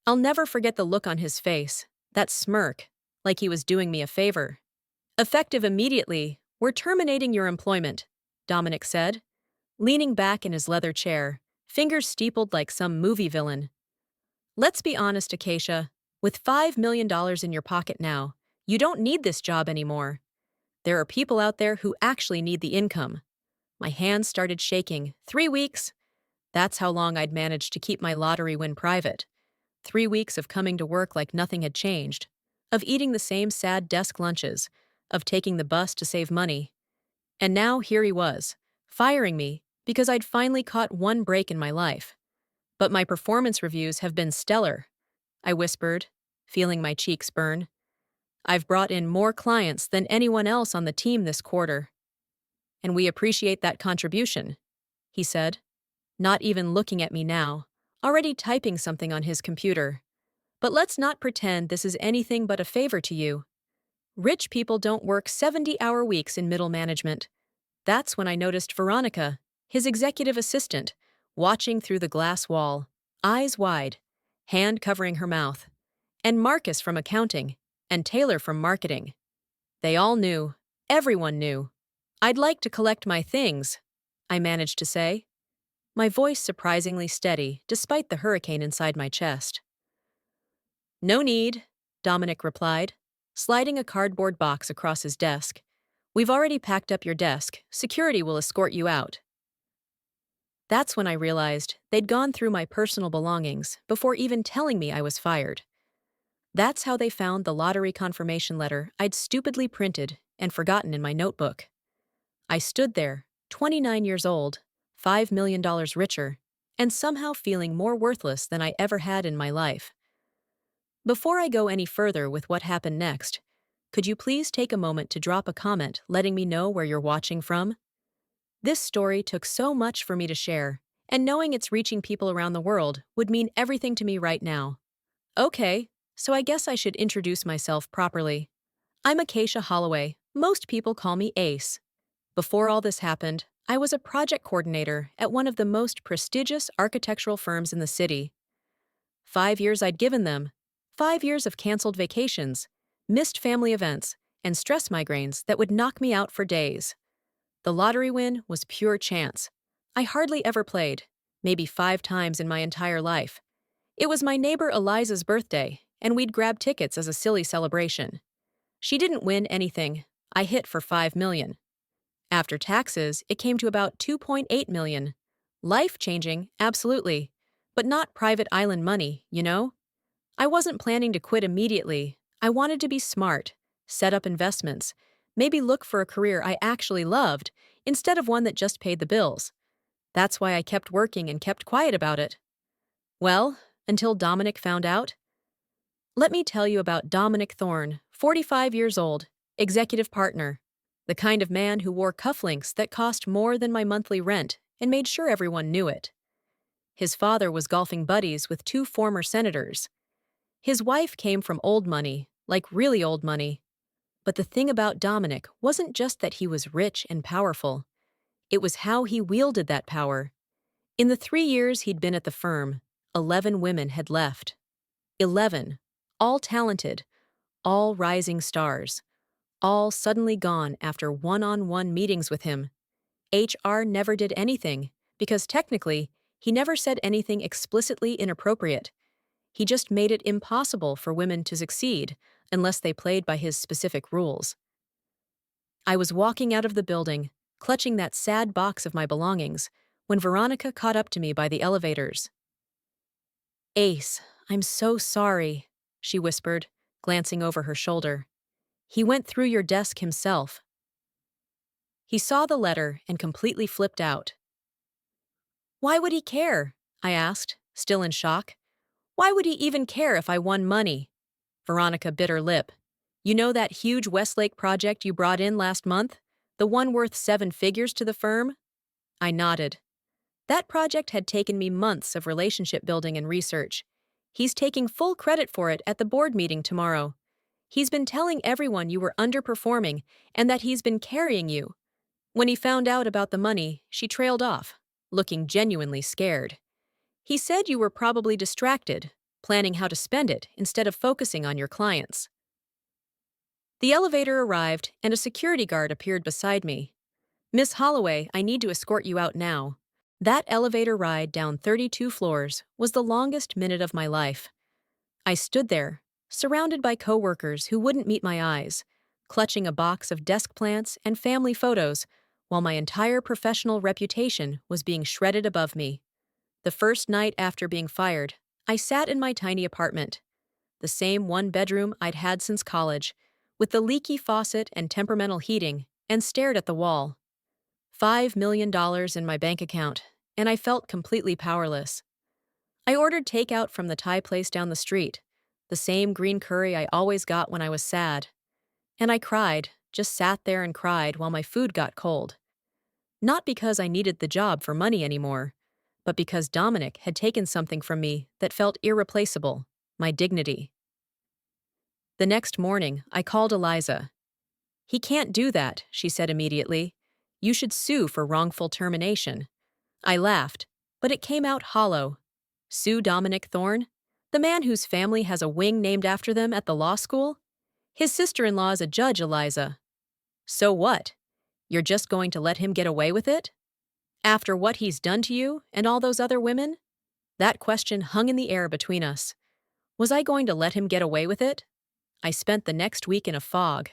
I'll never forget the look on his face, that smirk, like he was doing me a favor. Effective immediately, we're terminating your employment, Dominic said, leaning back in his leather chair, fingers steepled like some movie villain. Let's be honest, Acacia, with $5 million in your pocket now, you don't need this job anymore. There are people out there who actually need the income. My hands started shaking. 3 weeks? That's how long I'd managed to keep my lottery win private. 3 weeks of coming to work like nothing had changed, of eating the same sad desk lunches, of taking the bus to save money. And now here he was, firing me because I'd finally caught one break in my life. But my performance reviews have been stellar, I whispered, feeling my cheeks burn. I've brought in more clients than anyone else on the team this quarter. And we appreciate that contribution, he said, not even looking at me now, already typing something on his computer. But let's not pretend this is anything but a favor to you. Rich people don't work 70-hour weeks in middle management. That's when I noticed Veronica, his executive assistant, watching through the glass wall, eyes wide, hand covering her mouth, and Marcus from accounting, and Taylor from marketing. They all knew. Everyone knew. I'd like to collect my things, I managed to say, my voice surprisingly steady despite the hurricane inside my chest. No need, Dominic replied, sliding a cardboard box across his desk. We've already packed up your desk. Security will escort you out. That's when I realized they'd gone through my personal belongings before even telling me I was fired. That's how they found the lottery confirmation letter I'd stupidly printed and forgotten in my notebook. I stood there, 29 years old, $5 million richer, and somehow feeling more worthless than I ever had in my life. Before I go any further with what happened next, could you please take a moment to drop a comment letting me know where you're watching from? This story took so much for me to share, and knowing it's reaching people around the world would mean everything to me right now. Okay, so I guess I should introduce myself properly. I'm Acacia Holloway. Most people call me Ace. Before all this happened, I was a project coordinator at one of the most prestigious architectural firms in the city. 5 years I'd given them. 5 years of canceled vacations, missed family events, and stress migraines that would knock me out for days. The lottery win was pure chance. I hardly ever played, maybe 5 times in my entire life. It was my neighbor Eliza's birthday, and we'd grab tickets as a silly celebration. She didn't win anything. I hit for $5 million. After taxes, it came to about $2.8 million. Life-changing, absolutely, but not private island money, you know? I wasn't planning to quit immediately. I wanted to be smart, set up investments, maybe look for a career I actually loved instead of one that just paid the bills. That's why I kept working and kept quiet about it. Well, until Dominic found out. Let me tell you about Dominic Thorne, 45 years old, executive partner, the kind of man who wore cufflinks that cost more than my monthly rent and made sure everyone knew it. His father was golfing buddies with 2 former senators. His wife came from old money, like really old money. But the thing about Dominic wasn't just that he was rich and powerful. It was how he wielded that power. In the 3 years he'd been at the firm, 11 women had left. 11, all talented, all rising stars, all suddenly gone after one-on-one meetings with him. HR never did anything, because technically, he never said anything explicitly inappropriate. He just made it impossible for women to succeed unless they played by his specific rules. I was walking out of the building, clutching that sad box of my belongings, when Veronica caught up to me by the elevators. Ace, I'm so sorry, she whispered, glancing over her shoulder. He went through your desk himself. He saw the letter and completely flipped out. Why would he care? I asked, still in shock. Why would he even care if I won money? Veronica bit her lip. You know that huge Westlake project you brought in last month? The one worth 7 figures to the firm? I nodded. That project had taken me months of relationship building and research. He's taking full credit for it at the board meeting tomorrow. He's been telling everyone you were underperforming and that he's been carrying you. When he found out about the money, she trailed off, looking genuinely scared. He said you were probably distracted, planning how to spend it instead of focusing on your clients. The elevator arrived, and a security guard appeared beside me. "Miss Holloway, I need to escort you out now." That elevator ride down 32 floors was the longest minute of my life. I stood there, surrounded by coworkers who wouldn't meet my eyes, clutching a box of desk plants and family photos, while my entire professional reputation was being shredded above me. The first night after being fired, I sat in my tiny apartment, the same one-bedroom I'd had since college, with the leaky faucet and temperamental heating, and stared at the wall. $5 million in my bank account, and I felt completely powerless. I ordered takeout from the Thai place down the street, the same green curry I always got when I was sad. And I cried, just sat there and cried while my food got cold. Not because I needed the job for money anymore, but because Dominic had taken something from me that felt irreplaceable, my dignity. The next morning, I called Eliza. "He can't do that," she said immediately. "You should sue for wrongful termination." I laughed, but it came out hollow. Sue Dominic Thorne? The man whose family has a wing named after them at the law school? His sister-in-law is a judge, Eliza. So what? You're just going to let him get away with it? After what he's done to you and all those other women? That question hung in the air between us. Was I going to let him get away with it? I spent the next week in a fog.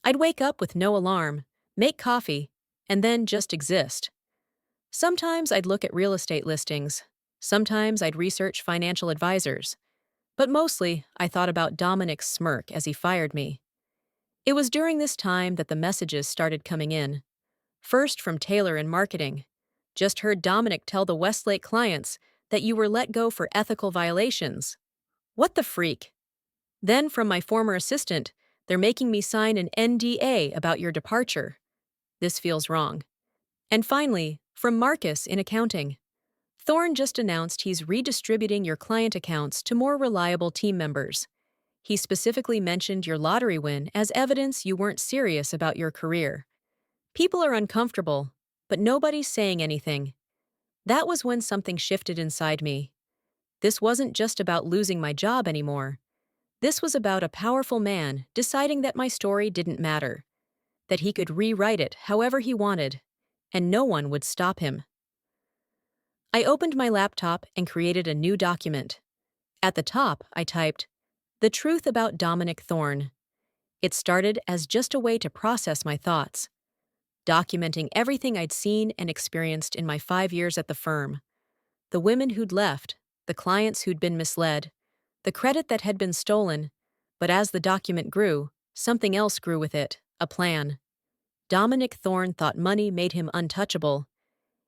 I'd wake up with no alarm, make coffee, and then just exist. Sometimes I'd look at real estate listings. Sometimes I'd research financial advisors. But mostly, I thought about Dominic's smirk as he fired me. It was during this time that the messages started coming in. First from Taylor in marketing. "Just heard Dominic tell the Westlake clients that you were let go for ethical violations." What the freak? Then from my former assistant, "They're making me sign an NDA about your departure." This feels wrong. And finally, from Marcus in accounting. "Thorne just announced he's redistributing your client accounts to more reliable team members. He specifically mentioned your lottery win as evidence you weren't serious about your career." People are uncomfortable, but nobody's saying anything. That was when something shifted inside me. This wasn't just about losing my job anymore. This was about a powerful man deciding that my story didn't matter, that he could rewrite it however he wanted, and no one would stop him. I opened my laptop and created a new document. At the top, I typed, "The truth about Dominic Thorne." It started as just a way to process my thoughts, documenting everything I'd seen and experienced in my 5 years at the firm. The women who'd left, the clients who'd been misled, the credit that had been stolen. But as the document grew, something else grew with it, a plan. Dominic Thorne thought money made him untouchable.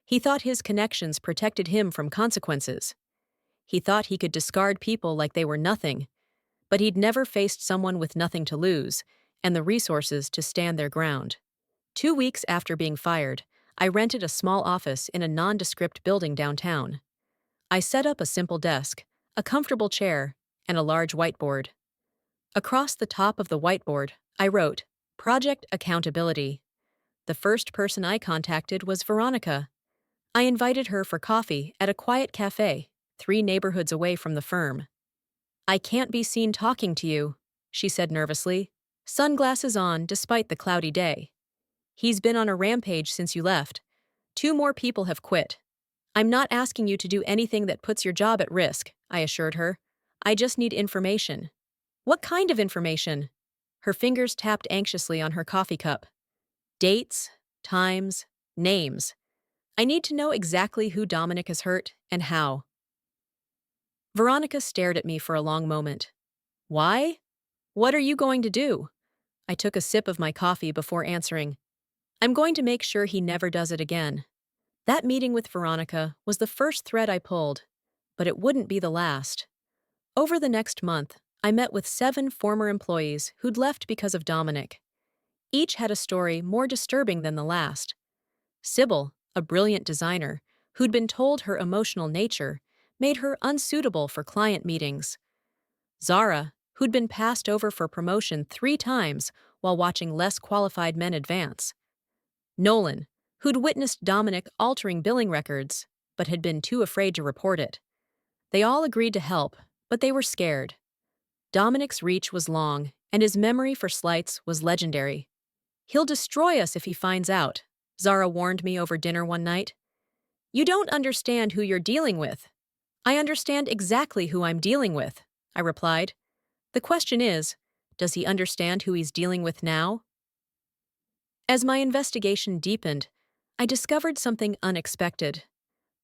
He thought his connections protected him from consequences. He thought he could discard people like they were nothing, but he'd never faced someone with nothing to lose and the resources to stand their ground. 2 weeks after being fired, I rented a small office in a nondescript building downtown. I set up a simple desk, a comfortable chair, and a large whiteboard. Across the top of the whiteboard, I wrote, "Project Accountability." The first person I contacted was Veronica. I invited her for coffee at a quiet cafe, 3 neighborhoods away from the firm. "I can't be seen talking to you," she said nervously, sunglasses on despite the cloudy day. "He's been on a rampage since you left. 2 more people have quit." "I'm not asking you to do anything that puts your job at risk," I assured her. "I just need information." "What kind of information?" Her fingers tapped anxiously on her coffee cup. "Dates, times, names. I need to know exactly who Dominic has hurt and how." Veronica stared at me for a long moment. "Why? What are you going to do?" I took a sip of my coffee before answering. "I'm going to make sure he never does it again." That meeting with Veronica was the first thread I pulled, but it wouldn't be the last. Over the next month, I met with 7 former employees who'd left because of Dominic. Each had a story more disturbing than the last. Sybil, a brilliant designer, who'd been told her emotional nature made her unsuitable for client meetings. Zara, who'd been passed over for promotion 3 times while watching less qualified men advance. Nolan, who'd witnessed Dominic altering billing records, but had been too afraid to report it. They all agreed to help, but they were scared. Dominic's reach was long, and his memory for slights was legendary. "He'll destroy us if he finds out," Zara warned me over dinner one night. "You don't understand who you're dealing with." "I understand exactly who I'm dealing with," I replied. "The question is, does he understand who he's dealing with now?" As my investigation deepened, I discovered something unexpected.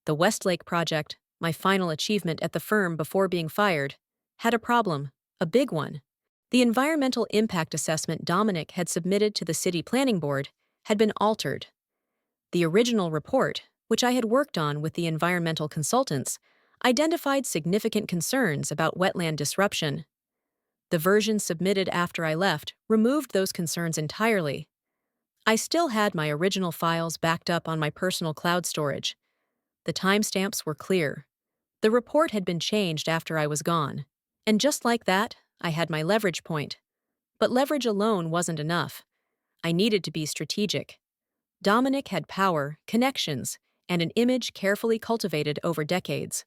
The Westlake project, my final achievement at the firm before being fired, had a problem, a big one. The environmental impact assessment Dominic had submitted to the city planning board had been altered. The original report, which I had worked on with the environmental consultants, identified significant concerns about wetland disruption. The version submitted after I left removed those concerns entirely. I still had my original files backed up on my personal cloud storage. The timestamps were clear. The report had been changed after I was gone. And just like that, I had my leverage point. But leverage alone wasn't enough. I needed to be strategic. Dominic had power, connections, and an image carefully cultivated over decades.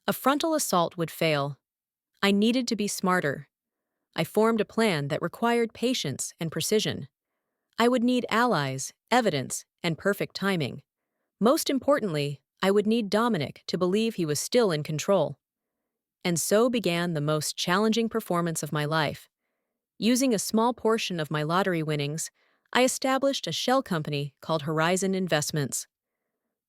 A frontal assault would fail. I needed to be smarter. I formed a plan that required patience and precision. I would need allies, evidence, and perfect timing. Most importantly, I would need Dominic to believe he was still in control. And so began the most challenging performance of my life. Using a small portion of my lottery winnings, I established a shell company called Horizon Investments.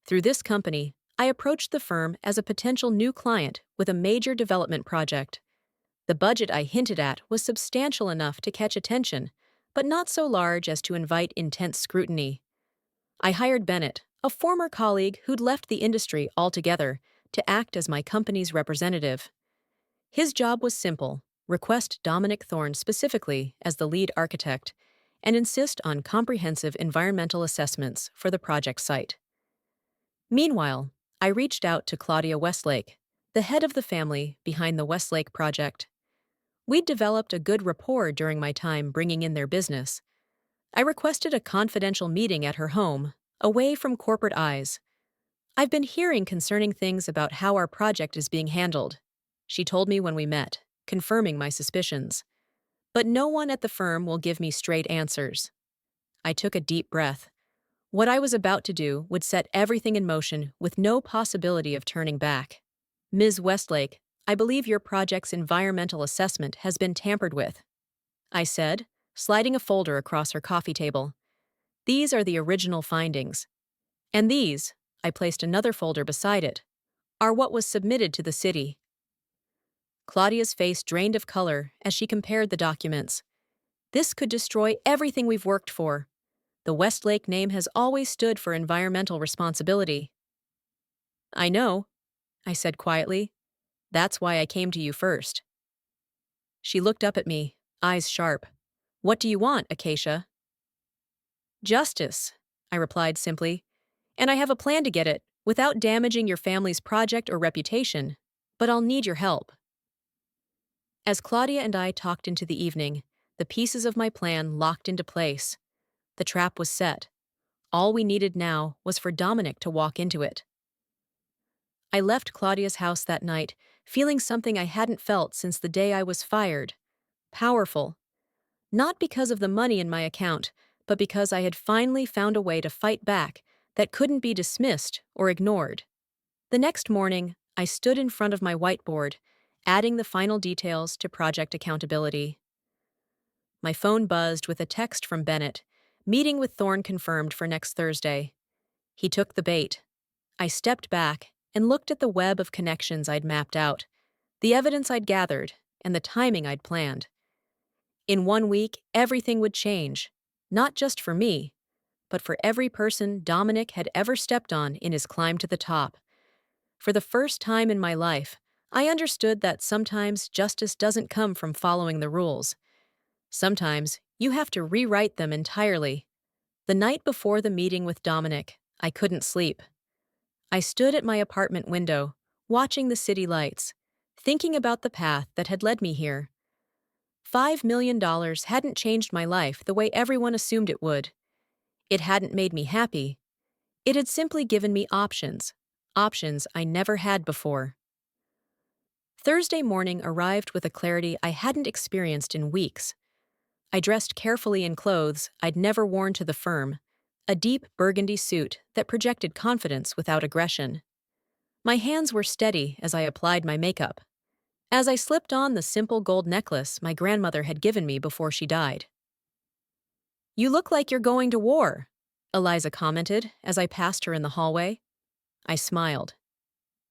Through this company, I approached the firm as a potential new client with a major development project. The budget I hinted at was substantial enough to catch attention, but not so large as to invite intense scrutiny. I hired Bennett, a former colleague who'd left the industry altogether, to act as my company's representative. His job was simple: request Dominic Thorne specifically as the lead architect, and insist on comprehensive environmental assessments for the project site. Meanwhile, I reached out to Claudia Westlake, the head of the family behind the Westlake project. We'd developed a good rapport during my time bringing in their business. I requested a confidential meeting at her home, away from corporate eyes. "I've been hearing concerning things about how our project is being handled," she told me when we met, confirming my suspicions. "But no one at the firm will give me straight answers." I took a deep breath. What I was about to do would set everything in motion with no possibility of turning back. "Ms. Westlake, I believe your project's environmental assessment has been tampered with," I said, sliding a folder across her coffee table. "These are the original findings. And these," I placed another folder beside it, "are what was submitted to the city." Claudia's face drained of color as she compared the documents. "This could destroy everything we've worked for. The Westlake name has always stood for environmental responsibility." "I know," I said quietly. "That's why I came to you first." She looked up at me, eyes sharp. "What do you want, Acacia?" "Justice," I replied simply. "And I have a plan to get it, without damaging your family's project or reputation. But I'll need your help." As Claudia and I talked into the evening, the pieces of my plan locked into place. The trap was set. All we needed now was for Dominic to walk into it. I left Claudia's house that night, feeling something I hadn't felt since the day I was fired. Powerful. Not because of the money in my account, but because I had finally found a way to fight back that couldn't be dismissed or ignored. The next morning, I stood in front of my whiteboard, adding the final details to project accountability. My phone buzzed with a text from Bennett. Meeting with Thorne confirmed for next Thursday. He took the bait. I stepped back and looked at the web of connections I'd mapped out, the evidence I'd gathered, and the timing I'd planned. In 1 week, everything would change, not just for me, but for every person Dominic had ever stepped on in his climb to the top. For the first time in my life, I understood that sometimes justice doesn't come from following the rules. Sometimes you have to rewrite them entirely. The night before the meeting with Dominic, I couldn't sleep. I stood at my apartment window, watching the city lights, thinking about the path that had led me here. $5 million hadn't changed my life the way everyone assumed it would. It hadn't made me happy. It had simply given me options, options I never had before. Thursday morning arrived with a clarity I hadn't experienced in weeks. I dressed carefully in clothes I'd never worn to the firm, a deep burgundy suit that projected confidence without aggression. My hands were steady as I applied my makeup, as I slipped on the simple gold necklace my grandmother had given me before she died. "You look like you're going to war," Eliza commented as I passed her in the hallway. I smiled.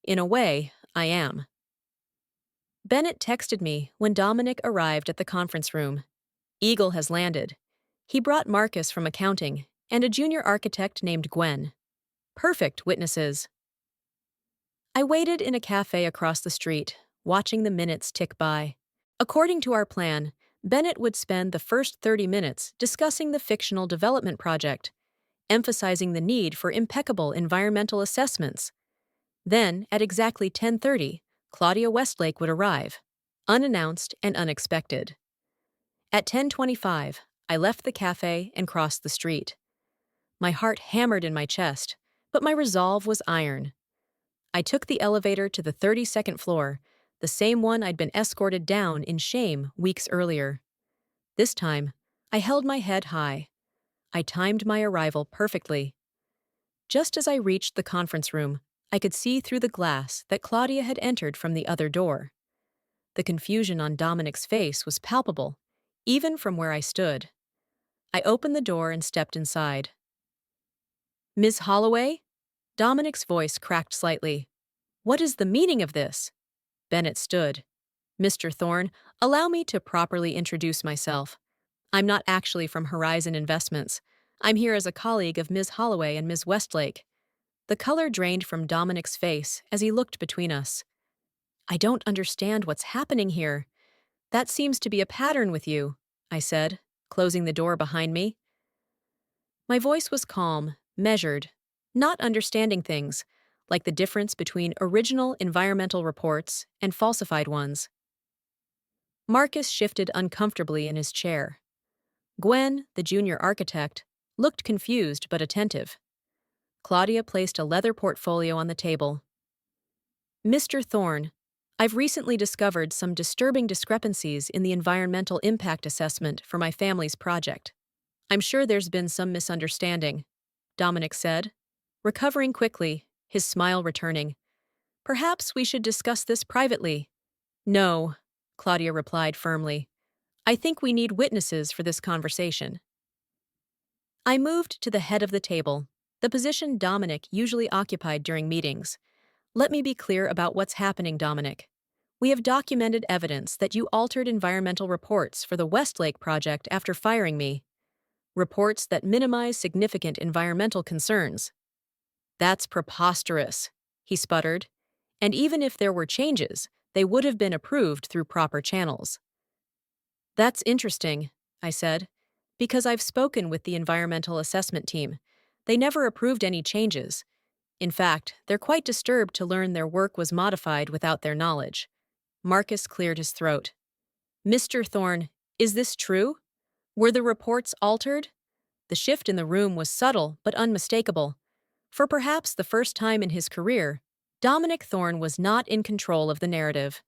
"In a way, I am." Bennett texted me when Dominic arrived at the conference room. "Eagle has landed. He brought Marcus from accounting and a junior architect named Gwen. Perfect witnesses." I waited in a cafe across the street, watching the minutes tick by. According to our plan, Bennett would spend the first 30 minutes discussing the fictional development project, emphasizing the need for impeccable environmental assessments. Then, at exactly 10:30, Claudia Westlake would arrive, unannounced and unexpected. At 10:25, I left the cafe and crossed the street. My heart hammered in my chest, but my resolve was iron. I took the elevator to the 32nd floor, the same one I'd been escorted down in shame weeks earlier. This time, I held my head high. I timed my arrival perfectly. Just as I reached the conference room, I could see through the glass that Claudia had entered from the other door. The confusion on Dominic's face was palpable, even from where I stood. I opened the door and stepped inside. "Ms. Holloway?" Dominic's voice cracked slightly. "What is the meaning of this?" Bennett stood. "Mr. Thorne, allow me to properly introduce myself. I'm not actually from Horizon Investments. I'm here as a colleague of Ms. Holloway and Ms. Westlake." The color drained from Dominic's face as he looked between us. "I don't understand what's happening here. That seems to be a pattern with you," I said, closing the door behind me. My voice was calm, measured, not understanding things, like the difference between original environmental reports and falsified ones. Marcus shifted uncomfortably in his chair. Gwen, the junior architect, looked confused but attentive. Claudia placed a leather portfolio on the table. "Mr. Thorne, I've recently discovered some disturbing discrepancies in the environmental impact assessment for my family's project. I'm sure there's been some misunderstanding," Dominic said, recovering quickly, his smile returning. "Perhaps we should discuss this privately." "No," Claudia replied firmly. "I think we need witnesses for this conversation." I moved to the head of the table, the position Dominic usually occupied during meetings. "Let me be clear about what's happening, Dominic. We have documented evidence that you altered environmental reports for the Westlake project after firing me. Reports that minimize significant environmental concerns." "That's preposterous," he sputtered. "And even if there were changes, they would have been approved through proper channels." "That's interesting," I said, "because I've spoken with the environmental assessment team. They never approved any changes. In fact, they're quite disturbed to learn their work was modified without their knowledge." Marcus cleared his throat. "Mr. Thorne, is this true? Were the reports altered?" The shift in the room was subtle but unmistakable. For perhaps the first time in his career, Dominic Thorne was not in control of the narrative.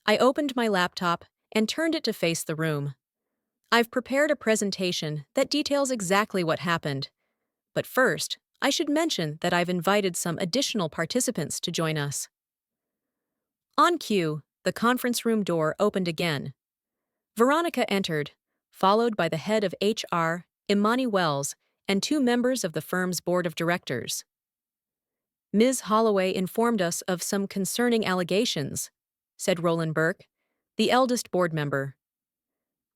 I opened my laptop and turned it to face the room. "I've prepared a presentation that details exactly what happened. But first, I should mention that I've invited some additional participants to join us." On cue, the conference room door opened again. Veronica entered, followed by the head of HR, Imani Wells, and two members of the firm's board of directors. "Ms. Holloway informed us of some concerning allegations," said Roland Burke, the eldest board member.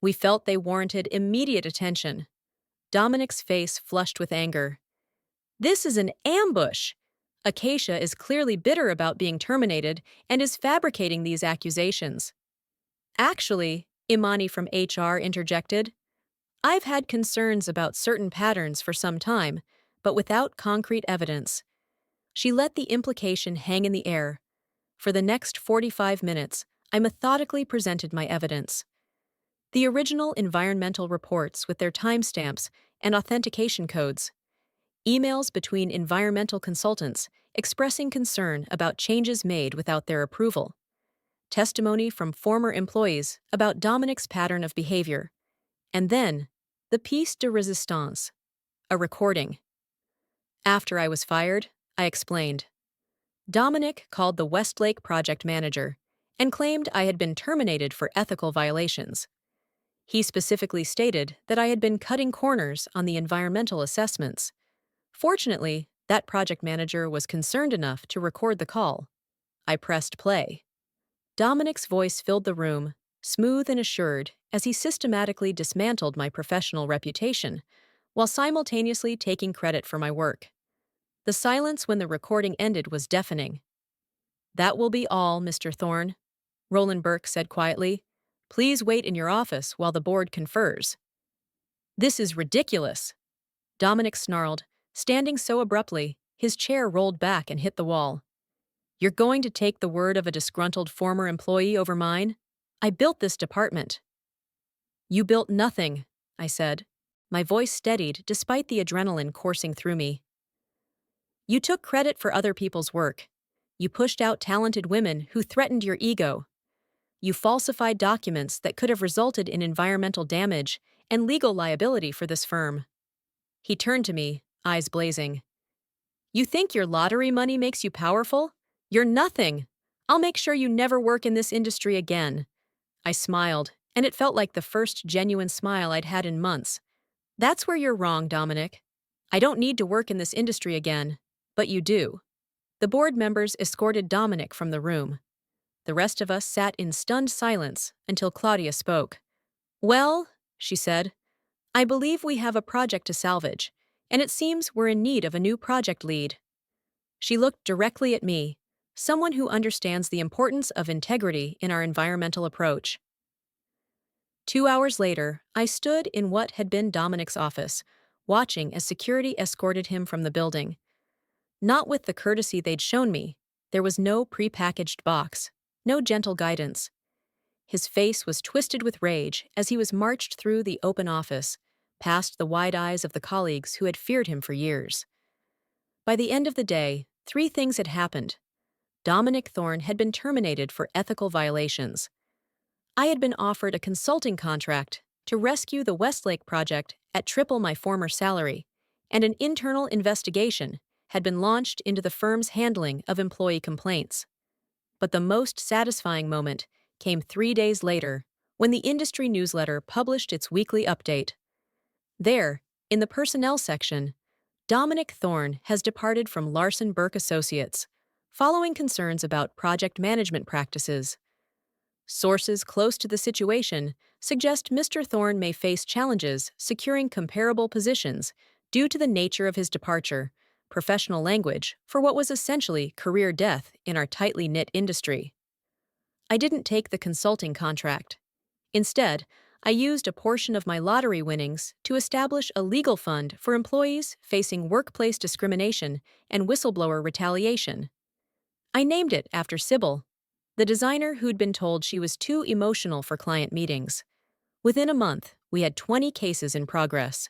We felt they warranted immediate attention. Dominic's face flushed with anger. "This is an ambush! Acacia is clearly bitter about being terminated and is fabricating these accusations." "Actually," Imani from HR interjected, "I've had concerns about certain patterns for some time, but without concrete evidence." She let the implication hang in the air. For the next 45 minutes, I methodically presented my evidence. The original environmental reports with their timestamps and authentication codes. Emails between environmental consultants expressing concern about changes made without their approval. testimony from former employees about Dominic's pattern of behavior, and then the piece de resistance, a recording. After I was fired, I explained. Dominic called the Westlake project manager and claimed I had been terminated for ethical violations. He specifically stated that I had been cutting corners on the environmental assessments. Fortunately, that project manager was concerned enough to record the call. I pressed play. Dominic's voice filled the room, smooth and assured, as he systematically dismantled my professional reputation, while simultaneously taking credit for my work. The silence when the recording ended was deafening. "That will be all, Mr. Thorne," Roland Burke said quietly. "Please wait in your office while the board confers." "This is ridiculous," Dominic snarled, standing so abruptly, his chair rolled back and hit the wall. "You're going to take the word of a disgruntled former employee over mine? I built this department." "You built nothing," I said. My voice steadied despite the adrenaline coursing through me. "You took credit for other people's work. You pushed out talented women who threatened your ego. You falsified documents that could have resulted in environmental damage and legal liability for this firm." He turned to me, eyes blazing. "You think your lottery money makes you powerful? You're nothing. I'll make sure you never work in this industry again." I smiled, and it felt like the first genuine smile I'd had in months. "That's where you're wrong, Dominic. I don't need to work in this industry again, but you do." The board members escorted Dominic from the room. The rest of us sat in stunned silence until Claudia spoke. "Well," she said, "I believe we have a project to salvage, and it seems we're in need of a new project lead." She looked directly at me, someone who understands the importance of integrity in our environmental approach. 2 hours later, I stood in what had been Dominic's office, watching as security escorted him from the building. Not with the courtesy they'd shown me. There was no prepackaged box, no gentle guidance. His face was twisted with rage as he was marched through the open office, past the wide eyes of the colleagues who had feared him for years. By the end of the day, 3 things had happened. Dominic Thorne had been terminated for ethical violations. I had been offered a consulting contract to rescue the Westlake project at triple my former salary, and an internal investigation had been launched into the firm's handling of employee complaints. But the most satisfying moment came 3 days later, when the industry newsletter published its weekly update. There, in the personnel section, Dominic Thorne has departed from Larson Burke Associates, following concerns about project management practices. Sources close to the situation suggest Mr. Thorne may face challenges securing comparable positions due to the nature of his departure, professional language for what was essentially career death in our tightly knit industry. I didn't take the consulting contract. Instead, I used a portion of my lottery winnings to establish a legal fund for employees facing workplace discrimination and whistleblower retaliation. I named it after Sybil, the designer who'd been told she was too emotional for client meetings. Within a month, we had 20 cases in progress.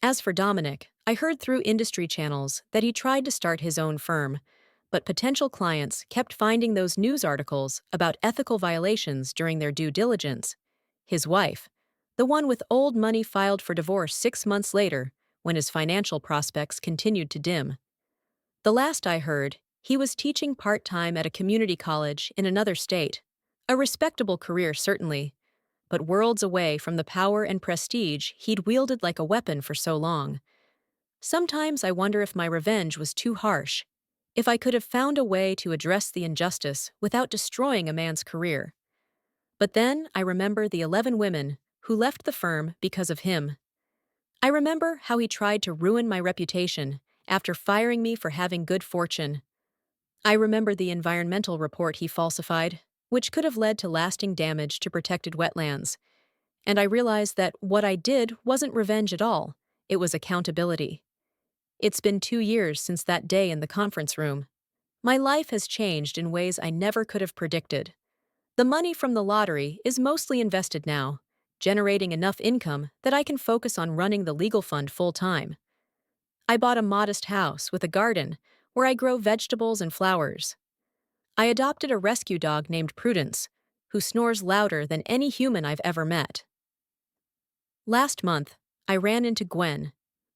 As for Dominic, I heard through industry channels that he tried to start his own firm, but potential clients kept finding those news articles about ethical violations during their due diligence. His wife, the one with old money filed for divorce 6 months later, when his financial prospects continued to dim. The last I heard, he was teaching part-time at a community college in another state. A respectable career, certainly, but worlds away from the power and prestige he'd wielded like a weapon for so long. Sometimes I wonder if my revenge was too harsh, if I could have found a way to address the injustice without destroying a man's career. But then I remember the 11 women who left the firm because of him. I remember how he tried to ruin my reputation after firing me for having good fortune. I remember the environmental report he falsified, which could have led to lasting damage to protected wetlands. And I realized that what I did wasn't revenge at all, it was accountability. It's been 2 years since that day in the conference room. My life has changed in ways I never could have predicted. The money from the lottery is mostly invested now, generating enough income that I can focus on running the legal fund full-time. I bought a modest house with a garden where I grow vegetables and flowers. I adopted a rescue dog named Prudence, who snores louder than any human I've ever met. Last month, I ran into Gwen,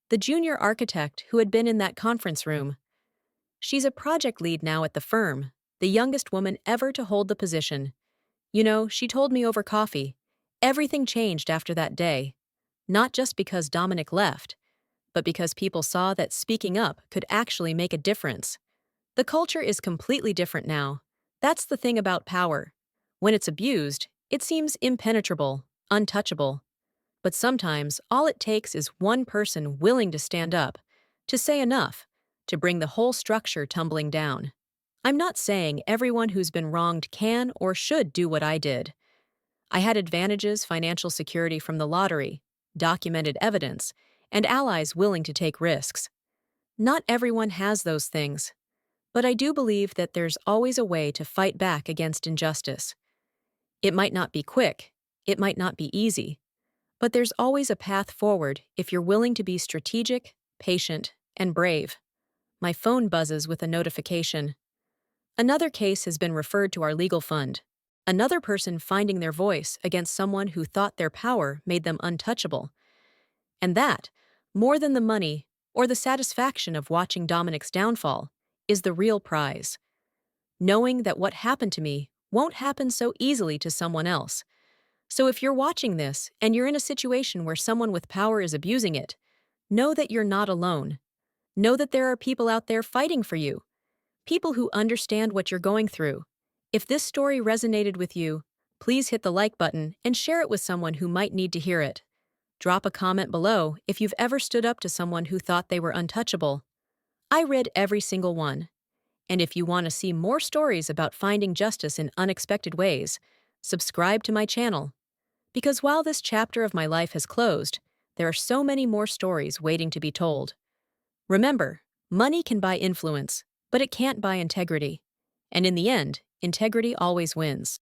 the junior architect who had been in that conference room. She's a project lead now at the firm, the youngest woman ever to hold the position. You know, she told me over coffee, everything changed after that day. Not just because Dominic left, but because people saw that speaking up could actually make a difference. The culture is completely different now. That's the thing about power. When it's abused, it seems impenetrable, untouchable. But sometimes all it takes is one person willing to stand up, to say enough, to bring the whole structure tumbling down. I'm not saying everyone who's been wronged can or should do what I did. I had advantages, financial security from the lottery, documented evidence, and allies willing to take risks. Not everyone has those things, but I do believe that there's always a way to fight back against injustice. It might not be quick, it might not be easy, but there's always a path forward if you're willing to be strategic, patient, and brave. My phone buzzes with a notification. Another case has been referred to our legal fund. Another person finding their voice against someone who thought their power made them untouchable. And that, more than the money or the satisfaction of watching Dominic's downfall, is the real prize. Knowing that what happened to me won't happen so easily to someone else. So if you're watching this and you're in a situation where someone with power is abusing it, know that you're not alone. Know that there are people out there fighting for you. People who understand what you're going through. If this story resonated with you, please hit the like button and share it with someone who might need to hear it. Drop a comment below if you've ever stood up to someone who thought they were untouchable. I read every single one. And if you want to see more stories about finding justice in unexpected ways, subscribe to my channel. Because while this chapter of my life has closed, there are so many more stories waiting to be told. Remember, money can buy influence, but it can't buy integrity. And in the end, integrity always wins.